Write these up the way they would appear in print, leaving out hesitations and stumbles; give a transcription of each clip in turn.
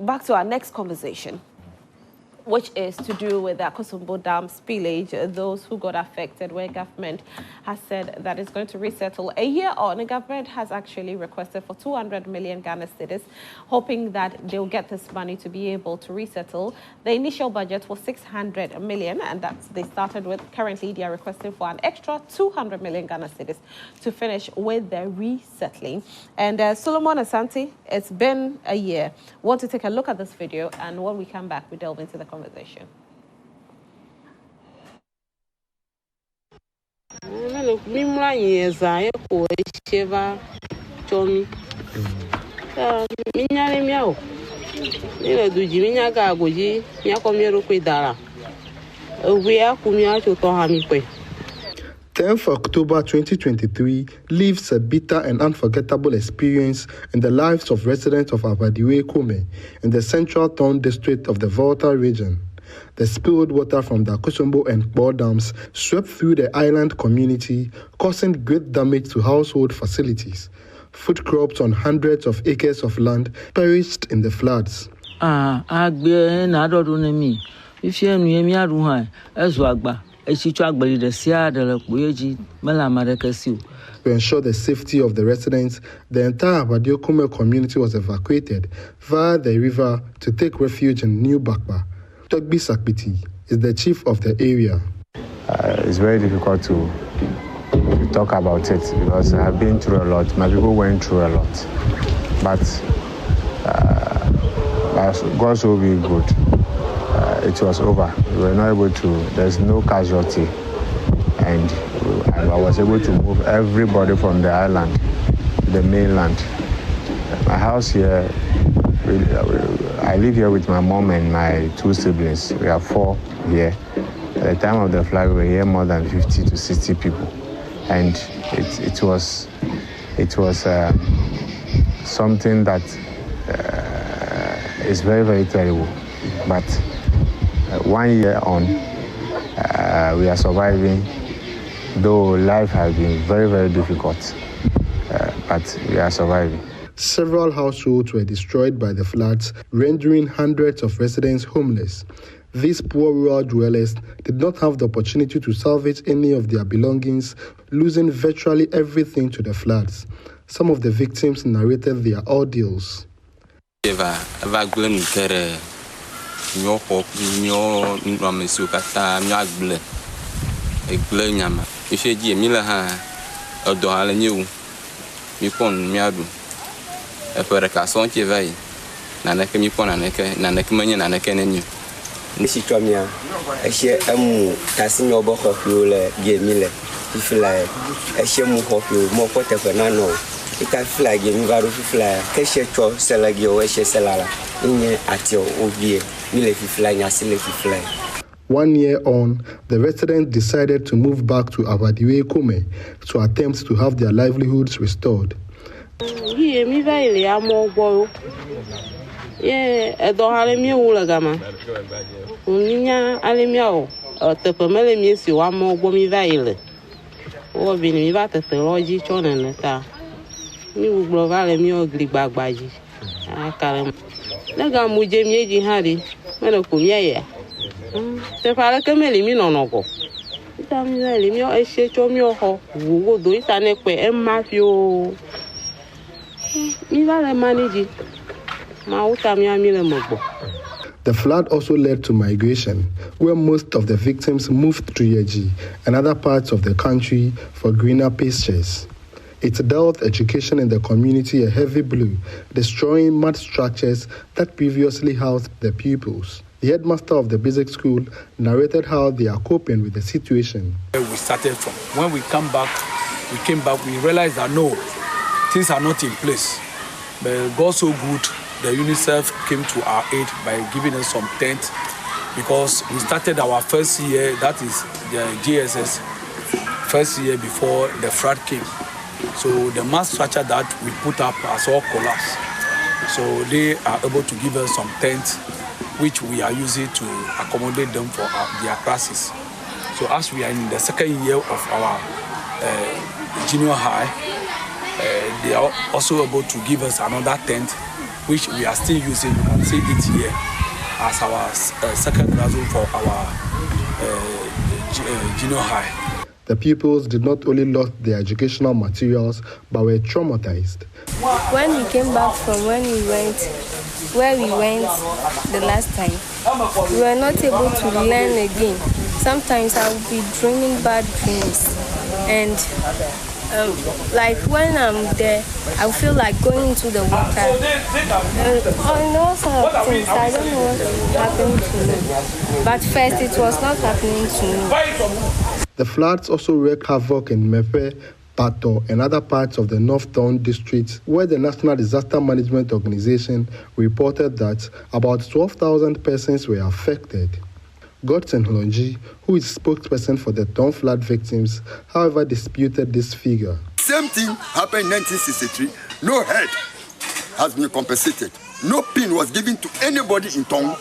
back to our next conversation, which is to do with the Akosombo Dam Spillage, those who got affected, where government has said that it's going to resettle. A year on, the government has actually requested for 200 million Ghana cedis, hoping that they'll get this money to be able to resettle. The initial budget was 600 million, and that's they started with. Currently, they are requesting for an extra 200 million Ghana cedis to finish with the resettling. And Solomon Asante, it's been a year. Want to take a look at this video, and when we come back, we delve into the conversation. October 2023 leaves a bitter and unforgettable experience in the lives of residents of Abadiwe Kome in the central town district of the Volta region. The spilled water from the Akosombo and Gov't dams swept through the island community, causing great damage to household facilities. Food crops on hundreds of acres of land perished in the floods. To ensure the safety of the residents, the entire Abadiwe Kome community was evacuated via the river to take refuge in New Bakba. Togbi Sakpiti is the chief of the area. It's very difficult to talk about it because I've been through a lot. My people went through a lot. But God will be good. It was over. We were not able to, there's no casualty. And I was able to move everybody from the island to the mainland. My house here, I live here with my mom and my two siblings. We are 4 here. At the time of the flood, we were here more than 50 to 60 people. And it was something that is very, very terrible. But 1 year on, we are surviving, though life has been very, very difficult, but we are surviving. Several households were destroyed by the floods, rendering hundreds of residents homeless. These poor rural dwellers did not have the opportunity to salvage any of their belongings, losing virtually everything to the floods. Some of the victims narrated their ordeals. One year on, the residents decided to move back to Abadiwe Kome to attempt to have their livelihoods restored. The flood also led to migration, where most of the victims moved to Yeji and other parts of the country for greener pastures. It dealt education in the community a heavy blow, destroying mud structures that previously housed the pupils. The headmaster of the basic school narrated how they are coping with the situation. We started from. When we came back, we realized that no, things are not in place. But God so good, the UNICEF came to our aid by giving us some tents because we started our first year, that is the GSS, first year before the flood came. So the mass structure that we put up has all collapsed. So they are able to give us some tents, which we are using to accommodate them for their classes. So as we are in the second year of our junior high, they are also able to give us another tent which we are still using. You can see it here as our second classroom for our junior high. The pupils did not only lose their educational materials, but were traumatized. When we came back from where we went the last time, we were not able to learn again. Sometimes I would be dreaming bad dreams, and like when I'm there, I feel like going into the water. And all sort of things. I don't know what happened to me. But first, it was not happening to me. The floods also wreaked havoc in Mepe, Pato, and other parts of the North Town district, where the National Disaster Management Organization reported that about 12,000 persons were affected. Gov't, who is spokesperson for the town flood victims, however, disputed this figure. Same thing happened in 1963. No head has been compensated. No pin was given to anybody in town.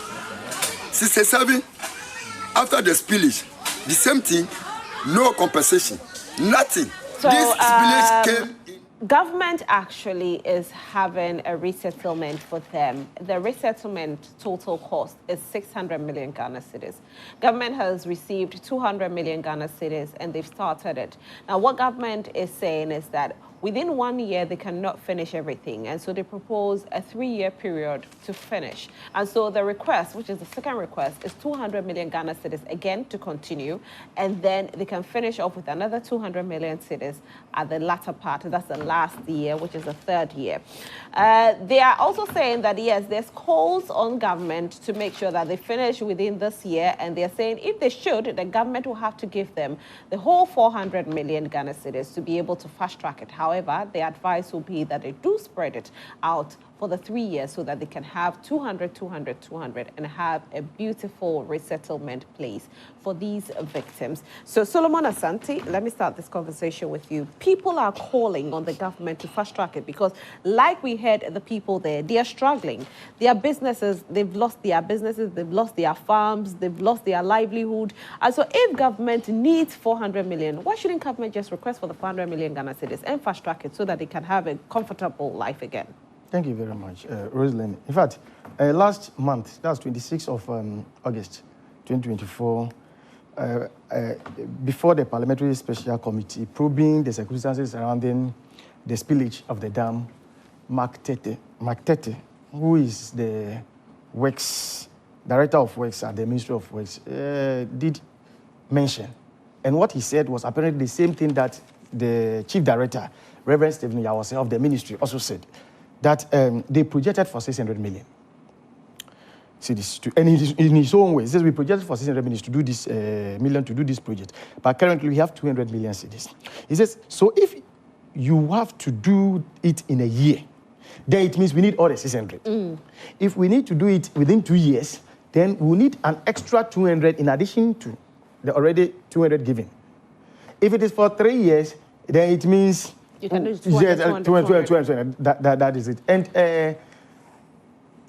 67, after the spillage, the same thing, no compensation, nothing. So, this spillage came. Government actually is having a resettlement for them. The resettlement total cost is 600 million Ghana cedis. Government has received 200 million Ghana cedis and they've started it. Now, what government is saying is that within 1 year, they cannot finish everything. And so they propose a 3-year period to finish. And so the request, which is the second request, is 200 million Ghana cedis again to continue. And then they can finish off with another 200 million cedis at the latter part. That's the last year, which is the 3rd year. They are also saying that, yes, there's calls on government to make sure that they finish within this year. And they're saying if they should, the government will have to give them the whole 400 million Ghana cedis to be able to fast track it. However, the advice will be that they do spread it out for the 3 years so that they can have 200, 200, 200 and have a beautiful resettlement place for these victims. So Solomon Asante, let me start this conversation with you. People are calling on the government to fast track it because like we heard the people there, they are struggling. Their businesses, they've lost their businesses, they've lost their farms, they've lost their livelihood. And so if government needs 400 million, why shouldn't government just request for the 400 million Ghana cedis and fast track it so that they can have a comfortable life again? Thank you very much, Rosalind. In fact, last month, that's 26th of August 2024, before the Parliamentary Special Committee probing the circumstances surrounding the spillage of the dam, Mark Tete, who is the Works, Director of Works at the Ministry of Works, did mention. And what he said was apparently the same thing that the Chief Director, Reverend Stephen Yawase of the Ministry, also said, that they projected for 600 million. See this, and in his own way, he says we projected for 600 million to do this to do this project, but currently we have 200 million cedis. He says, so if you have to do it in a year, then it means we need all the 600. If we need to do it within 2 years, then we need an extra 200 in addition to the already 200 given. If it is for 3 years, then it means you can do 200. That is it. And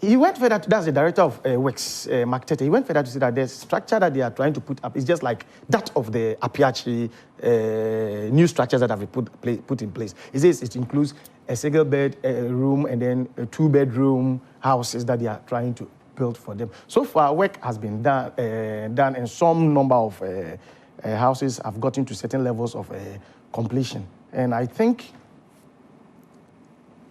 he went further, that's the Director of Works, Mark Tete, he went further to say that the structure that they are trying to put up is just like that of the Apiachi new structures that have been put in place. He says it includes a single bed room and then a 2-bedroom houses that they are trying to build for them. So far, work has been done and some number of houses have gotten to certain levels of completion. And I think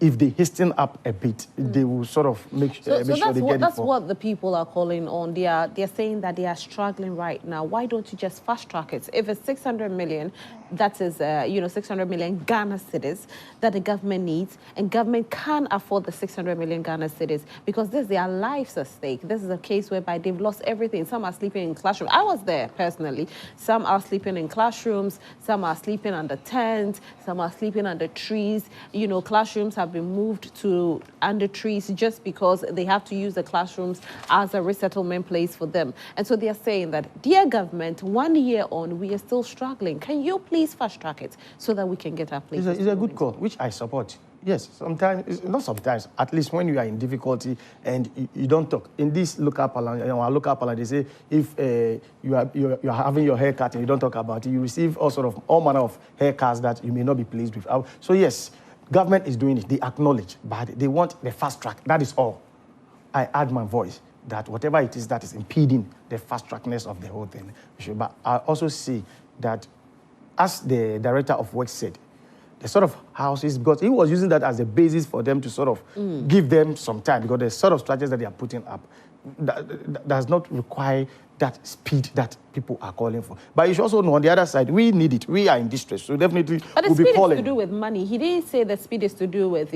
if they hasten up a bit, they will sort of make sure they get it. That's what the people are calling on. They're saying that they are struggling right now. Why don't you just fast track it? If it's 600 million, that is 600 million Ghana cedis that the government needs, and government can afford the 600 million Ghana cedis because this is their lives at stake. This is a case whereby they've lost everything. Some are sleeping in classrooms. I was there personally. Some are sleeping in classrooms. Some are sleeping under tents. Some are sleeping under trees. Classrooms have been moved to under trees just because they have to use the classrooms as a resettlement place for them. And so they are saying that, dear government, 1 year on, we are still struggling. Can you please fast track it so that we can get our places? It's a good call, which I support. Yes, sometimes, not sometimes, at least when you are in difficulty and you don't talk. In this local parliament, they say if you are having your hair cut and you don't talk about it, you receive all manner of haircuts that you may not be pleased with. So yes, Government is doing it. They acknowledge, but they want the fast track. That is all. I add my voice that whatever it is that is impeding the fast trackness of the whole thing. But I also see that, as the director of work said, the sort of houses, because he was using that as a basis for them to sort of give them some time, because the sort of structures that they are putting up that does not require that speed that people are calling for. But you should also know, on the other side, we need it. We are in distress, so definitely but we'll be calling. But the speed is to do with money. He didn't say the speed is to do with,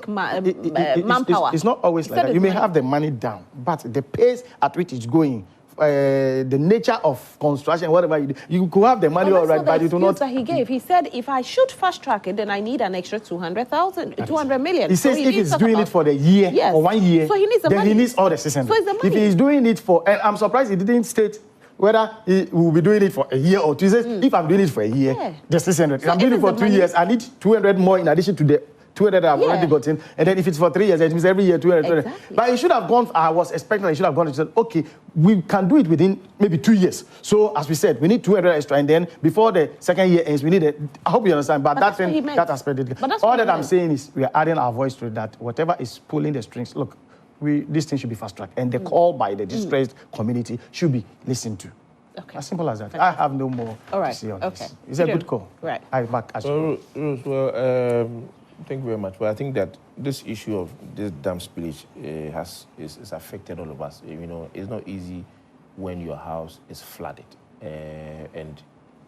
manpower. It's not always like that. You may have the money down, but the pace at which it's going, the nature of construction, whatever you could have the money all right, but it will not. That he gave. He said, if I should fast track it, then I need an extra 200 million. He says if he's doing it for the year or 1 year, so he needs the then money. He needs all the 600. So it's the money. If he's doing it for, and I'm surprised he didn't state whether he will be doing it for a year or 2 years. If I'm doing it for a year, the 600. If I'm doing it for 2 years, I need 200 more in addition to the 200 I've already gotten. And then if it's for 3 years, it means every year 200. Exactly. But he should have gone, I was expecting he should have gone and said, okay, we can do it within maybe 2 years. So as we said, we need 200 extra, and then before the second year ends, we need I hope you understand, but that thing, that aspect. All that I'm saying is we are adding our voice to it, that whatever is pulling the strings, look, this thing should be fast-tracked, and the call by the distressed community should be listened to. Okay. As simple as that. I have no more to say on this. It's a good call. Right. I back as well. Thank you very much. Well, I think that this issue of this dam spillage is affected all of us. It's not easy when your house is flooded, and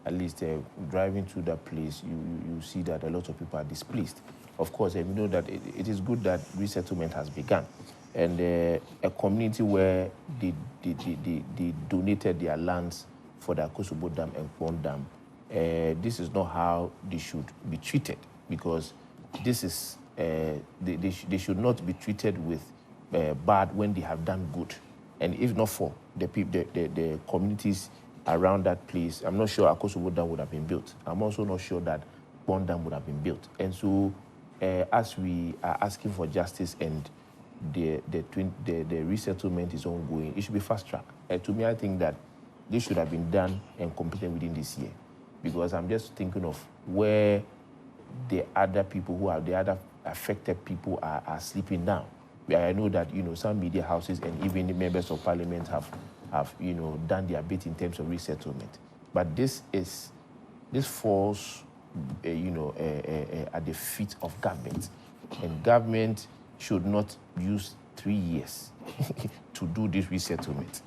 at least driving through that place, you see that a lot of people are displaced. Of course, we know that it is good that resettlement has begun, and a community where they donated their lands for the Akosombo Dam and Gov't Dam. This is not how they should be treated, because this is they should not be treated with bad when they have done good. And if not for the communities around that place, I'm not sure Akosombo Dam would have been built. I'm also not sure that Gov't Dam would have been built. And so, as we are asking for justice and the resettlement is ongoing, it should be fast-tracked. To me, I think that this should have been done and completed within this year, because I'm just thinking of where the other people the other affected people are sleeping now. I know that some media houses and even the members of parliament have done their bit in terms of resettlement, but this falls at the feet of government, and government should not use 3 years to do this resettlement,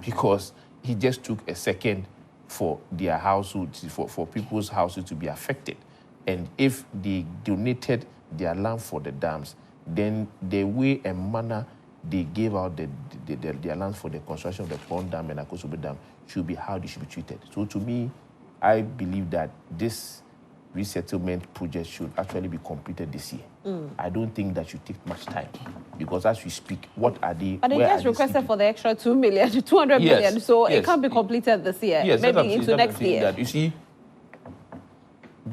because he just took a second for their households, for people's houses to be affected. And if they donated their land for the dams, then the way and manner they gave out their land for the construction of the Gov't Dam and Akosombo Dam should be how they should be treated. So to me, I believe that this resettlement project should actually be completed this year. I don't think that should take much time, because as we speak, what are they? But they just requested for the extra 200 million, so it can't be completed this year. Yes, maybe into next year. That, you see,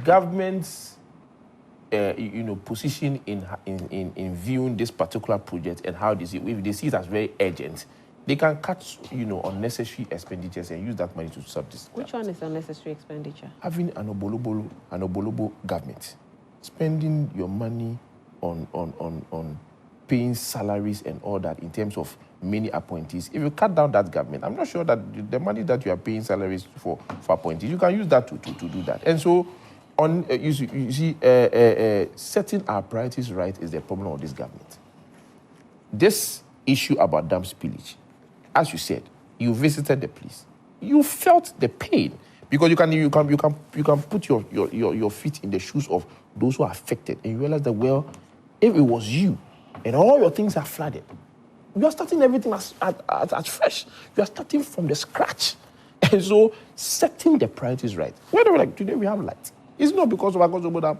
government's position in viewing this particular project and how they see, if they see it as very urgent, they can cut unnecessary expenditures and use that money to sub this. Which one is unnecessary expenditure? Having an obolobo government, spending your money on paying salaries and all that in terms of many appointees. If you cut down that government, I'm not sure that the money that you are paying salaries for appointees, you can use that to do that. And so, you see, setting our priorities right is the problem of this government. This issue about dam spillage, as you said, you visited the place, you felt the pain, because you can put your feet in the shoes of those who are affected, and you realize that, well, if it was you and all your things are flooded, you are starting everything as fresh. You are starting from the scratch. And so setting the priorities right. Whether like today we have light, it's not because of Akosombo Dam.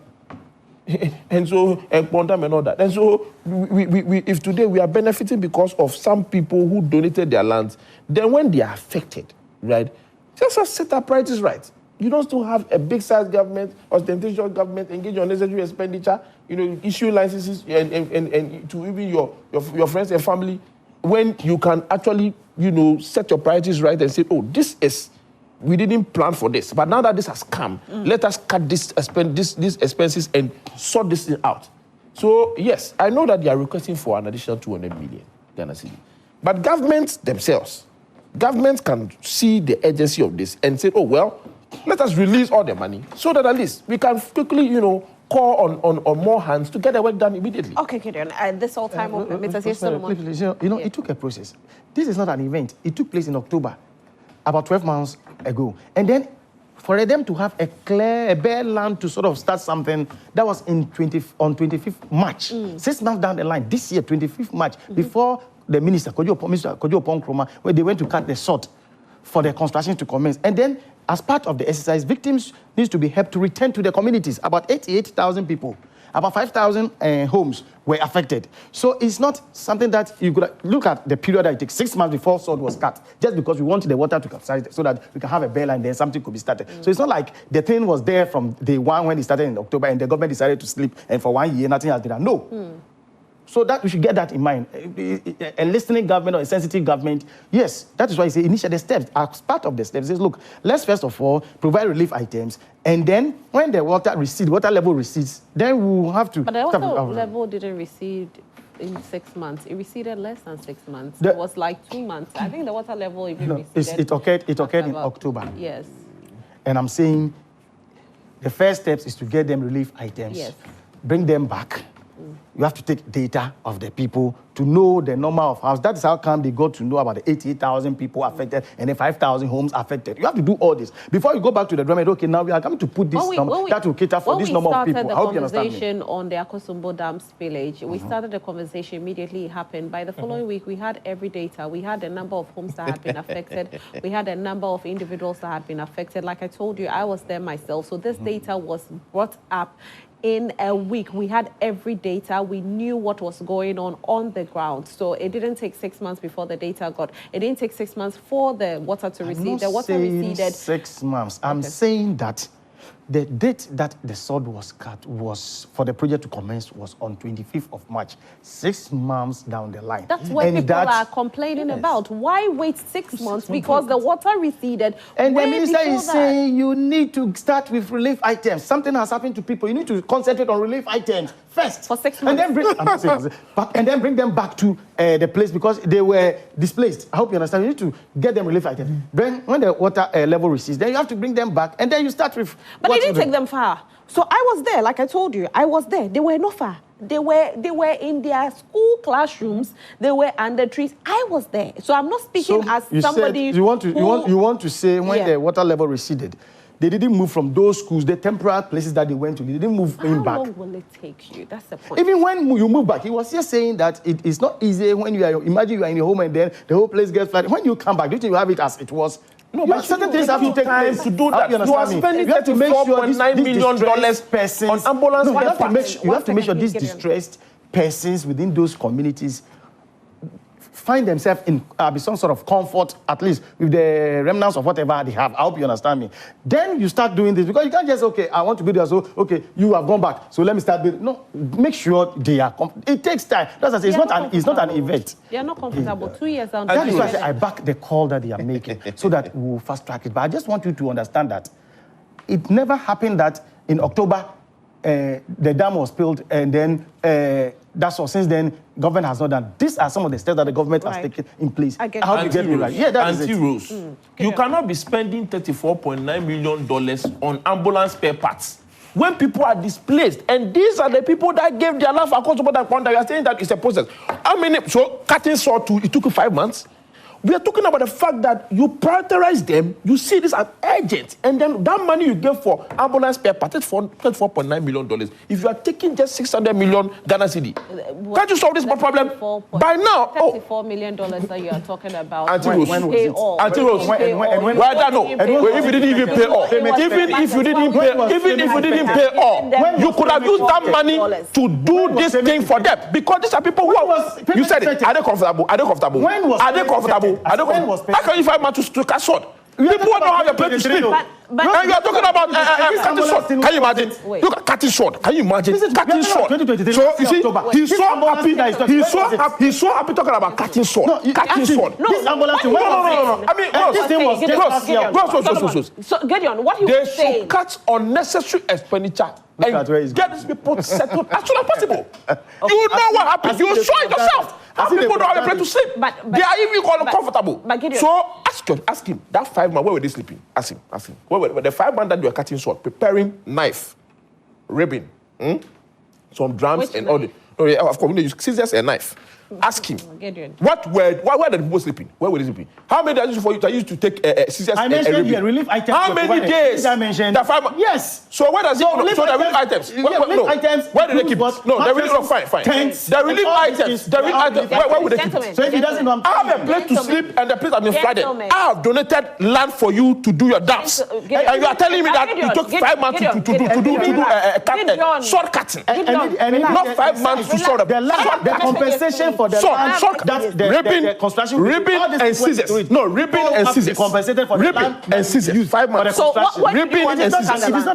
And so Gov't Dam and all that. And so if today we are benefiting because of some people who donated their lands, then when they are affected, right, just set our priorities right. You don't still have a big-sized government, ostentatious government, engage on necessary expenditure, issue licenses and to even your friends and family, when you can actually, set your priorities right and say, oh, this is we didn't plan for this, but now that this has come, let us cut these expenses and sort this thing out. So yes, I know that they are requesting for an additional 200 million Ghana cedi, but governments themselves, governments can see the urgency of this and say, oh well, let us release all the money so that at least we can quickly, call on more hands to get the work done immediately. Okay, Gideon, this all time, Mr. Solomon. It took a process. This is not an event. It took place in October, about 12 months ago. And then for them to have a bare land to sort of start something, that was on 25th March. 6 months down the line, this year, 25th March, before the Minister, Kojo Nkrumah, where they went to cut the sod for the construction to commence. And then, as part of the exercise, victims need to be helped to return to their communities. About 88,000 people, about 5,000 homes were affected. So it's not something that you could look at the period that it takes 6 months before sod was cut, just because we wanted the water to capsize so that we can have a bail and then something could be started. So it's not like the thing was there from day one when it started in October and the government decided to sleep and for 1 year nothing has been done. No. So that we should get that in mind. A listening government or a sensitive government, yes, that is why I say initiate the steps. As part of the steps, says, look, let's first of all provide relief items, and then when the water level recedes, then we will have to. But the water level didn't recede in 6 months. It receded less than 6 months. It was like 2 months. I think the water level even receded. It occurred in October. Yes. And I'm saying the first steps is to get them relief items. Yes. Bring them back. You have to take data of the people to know the number of houses. That's how come they got to know about the 88,000 people affected and the 5,000 homes affected. You have to do all this. Before you go back to the drawing, okay, now we are coming to put this number that will cater for this number of people. I hope you understand me. When we started the conversation on the Akosombo Dam Spillage, we started the conversation immediately it happened. By the following week, we had every data. We had the number of homes that had been affected. We had a number of individuals that had been affected. Like I told you, I was there myself. So this data was brought up in a week. We had every data. We knew what was going on the ground. So it didn't take 6 months before the data got. It didn't take 6 months for the water to recede. The water receded. 6 months. I'm saying that the date that the sod was cut was for the project to commence was on 25th of March, 6 months down the line. That's what people are complaining about. Why wait 6 months? Because the water receded. And the minister is saying you need to start with relief items. Something has happened to people. You need to concentrate on relief items first. For 6 months. And then bring them back to the place because they were displaced. I hope you understand. You need to get them relief items. Then when the water level recedes, then you have to bring them back. And then you start with... But they didn't take them far. So I was there, like I told you. I was there. They were not far. They were in their school classrooms. They were under trees. I was there. So I'm not speaking as somebody you want to say when the water level receded, they didn't move from those schools, the temporary places that they went to. They didn't move in back. How long will it take you? That's the point. Even when you move back, he was just saying that it is not easy when you are, imagine you are in your home and then the whole place gets flooded. When you come back, do you think you have it as it was? No, but certain things have to take time to do that. You are spending $34.9 million on ambulance. You have to make sure these distressed persons within those communities find themselves in some sort of comfort, at least with the remnants of whatever they have. I hope you understand me. Then you start doing this because you can't just, okay, I want to build there, so, okay, you have gone back, so let me start building. No, make sure they are it takes time. That's what I say, it's not an event. They are not comfortable. 2 years down. That is why I say I back the call that they are making so that we will fast track it. But I just want you to understand that it never happened that in October the dam was spilled and then that's all. Since then, government has not done. These are some of the steps that the government has taken in place. I get How to get me right? Yeah, that is it. Anti-Rose. You cannot be spending $34.9 million on ambulance spare parts when people are displaced. And these are the people that gave their life Akosombo Dam Spillage. You are saying that it's a process. How many? So cutting saw it took you 5 months. We are talking about the fact that you prioritize them, you see this as urgent, and then that money you give for ambulance spare parts, $34.9 million. If you are taking just 600 million Ghana cedi, can't you solve this problem? By now, $34 million that you are talking about. Anti-Rose. Anti-Rose. If you didn't even pay all, even if you didn't pay all, you could have used that money to do this thing for them. Because these are people who are, you said it, are they comfortable? Are they comfortable? How can you find money to catch sword? People don't have a place to sleep. But and you are talking about cutting short. Can you imagine? Wait. Look at cutting short. Can you imagine? Cutting short. 2023, So you see, he's so ambulance happy. He's so happy talking about cutting short. No, Cutting short. No, this ambulance. No. I mean, this thing was just last year. So Gideon, what he they was saying. should cut unnecessary expenditure and get these people settled as soon as possible. You know what happens. You saw it yourself. How people don't have a place to sleep. But they are even uncomfortable. But Gideon, so ask him. That 5 man, where were they sleeping? Ask him. Where were the 5 man that you were cutting short, preparing knife, ribbon, some drums and all the. Oh yeah, of course, you use scissors and knife. Ask him. Where were the people sleeping? Where were they sleeping? How many days for you to use to take scissors and ribbon? I mentioned the relief items. How many days? I mentioned. Yes. So where does it? So the relief items. Relief items. Where do they keep? No, the relief. Fine. The relief items. The relief items. Where would they keep? So if he doesn't know, I have a place to sleep and the place has been flooded. I have donated land for you to do your dams, and you are telling me that it took 5 months to do short cutting, not 5 months to sort of the compensation for the land, ribbon and scissors. No, ribbon and scissors. Compensated for ribbon and scissors. 5 months. So ribbon and scissors.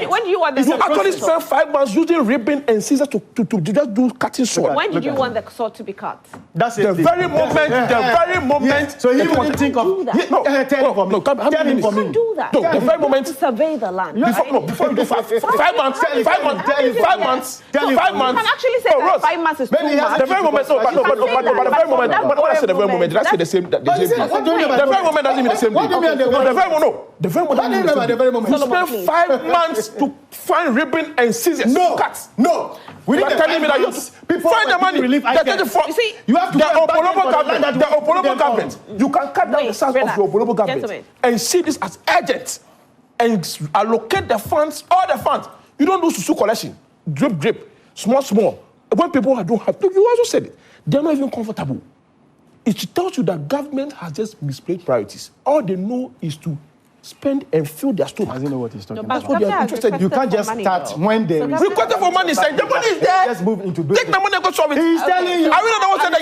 When do you want the you actually spend 5 months using ribbon and scissors to just do cutting sword. When did you want the sword to be cut? That's the very moment. The very moment. So he wouldn't think of no. Tell him for me. Do that. No, the very moment. To survey the land. Before you do 5 months. 5 months. 5 months. 5 months. You can actually say that 5 months is too much. The very moment. But the very moment. When I say the very moment, did I say the same? The very moment doesn't mean the same thing. The very moment. The very moment. You spend 5 months to find ribbon and scissors. No. No. We are telling me that you find the money. You see, you have to the Opolobo government. You can cut down the size of your Opolobo government and see this as urgent and allocate the funds, all the funds. You don't do susu collection, drip, small. When people don't have, you also said it. They're not even comfortable. It tells you that government has just misplaced priorities. All they know is to spend and fill their stomach. I don't know what he's talking about. That's what they are interested in. You can't just start when they requested for money. The money is there. Just move into business. Take the money and go solve it. He's telling you. I really don't know what that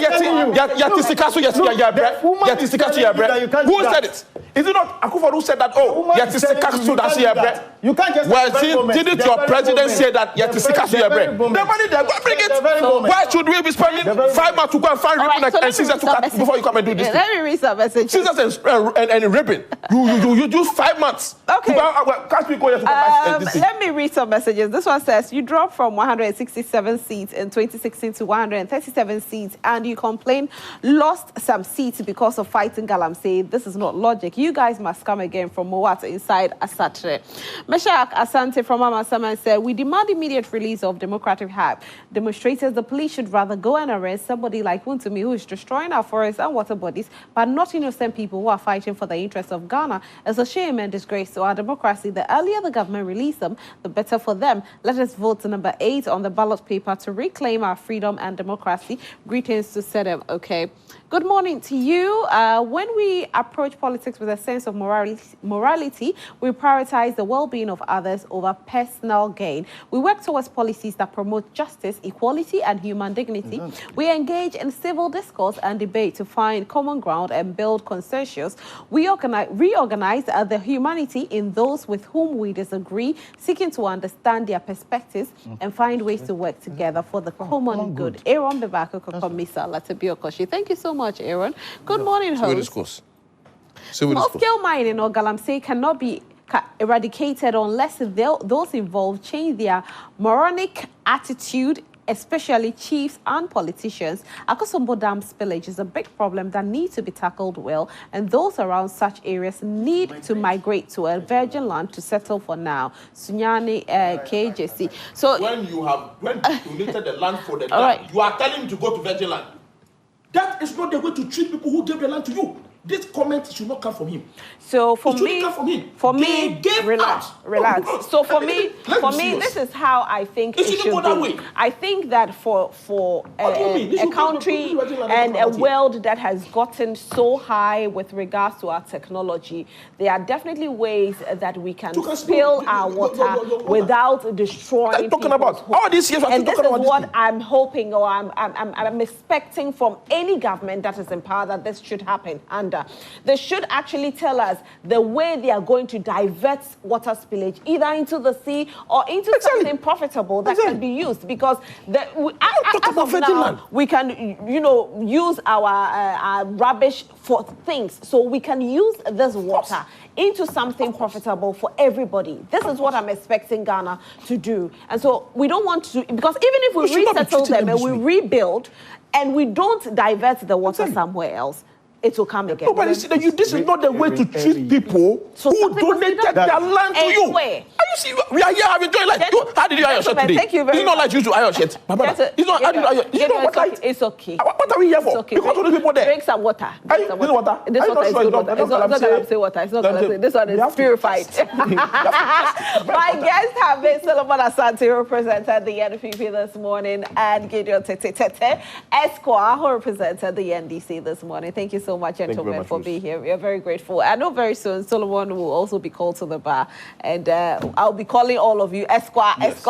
Who said it? Is it not Akufo who said that? Oh, Yatisikasu that's here, bread. You can't just. Well, didn't your president say that Yatisikasu here, bread? The money there, go bring it. Why should we be spending 5 months to go and find ribbon and scissors to cut before you come and do this? Let me read some messages. Scissors and ribbon. You use 5 months. Okay. Let me read some messages. This one says you dropped from 167 seats in 2016 to 137 seats, and you complain lost some seats because of fighting Galamsey. This is not logic. You guys must come again from Mowat inside Asatre. Meshach Asante from Amasaman said, we demand immediate release of democratic hype. Demonstrators, the police should rather go and arrest somebody like Wuntumi who is destroying our forests and water bodies, but not innocent people who are fighting for the interests of Ghana. It's a shame and disgrace to our democracy. The earlier the government release them, the better for them. Let us vote number 8 on the ballot paper to reclaim our freedom and democracy. Greetings to Sedem. Okay. Good morning to you. When we approach politics with a sense of morality, we prioritize the well-being of others over personal gain. We work towards policies that promote justice, equality, and human dignity. Exactly. We engage in civil discourse and debate to find common ground and build consensus. We reorganize the humanity in those with whom we disagree, seeking to understand their perspectives and find ways to work together for the common good. Aaron Bebako Kokomisa Latibiokoshi. Thank you so much, Aaron. Good morning, host. Small-scale mining or Galamsey cannot be eradicated unless those involved change their moronic attitude, especially chiefs and politicians. Akosombo Dam Spillage is a big problem that needs to be tackled well, and those around such areas need to migrate to a virgin land to settle for now. Sunyani KJC. So when you donated the land for the dam, you are telling him to go to virgin land. That is not the way to treat people who gave the land to you. This comment should not come from him. So for me, relax. So for me, this is how I think it should be. I think that for a country and a world that has gotten so high with regards to our technology, there are definitely ways that we can spill our water without destroying people's homes. All these years, and this is what I'm hoping, or I'm expecting from any government that is in power, that this should happen. And under. They should actually tell us the way they are going to divert water spillage either into the sea or into something profitable that can be used, because as of now, we can, use our rubbish for things. So we can use this water into something profitable for everybody. This is what I'm expecting Ghana to do. And so we don't want to, because even if we resettle them and we rebuild and we don't divert the water somewhere else, it will come again. No, but this is not the way to treat people who donated their land to you. Are you see? We are here having joy. Like, how did you iron shirt today? Thank you very much. It's not like you to iron shirt. My brother, it's not. How did you iron? You know what? It's okay. What are we here for? Okay. Because of the people there. Drink some water. This water. This water is good water. It's not Galamsey water. It's not Galamsey. This one is purified. My guests have been Solomon Asante, who represented the NPP this morning, and Gideon Tete Esquire, who represented the NDC this morning. Thank you so much, gentlemen, for being here. We are very grateful. I know very soon Solomon will also be called to the bar, and I'll be calling all of you Esquire. Yes.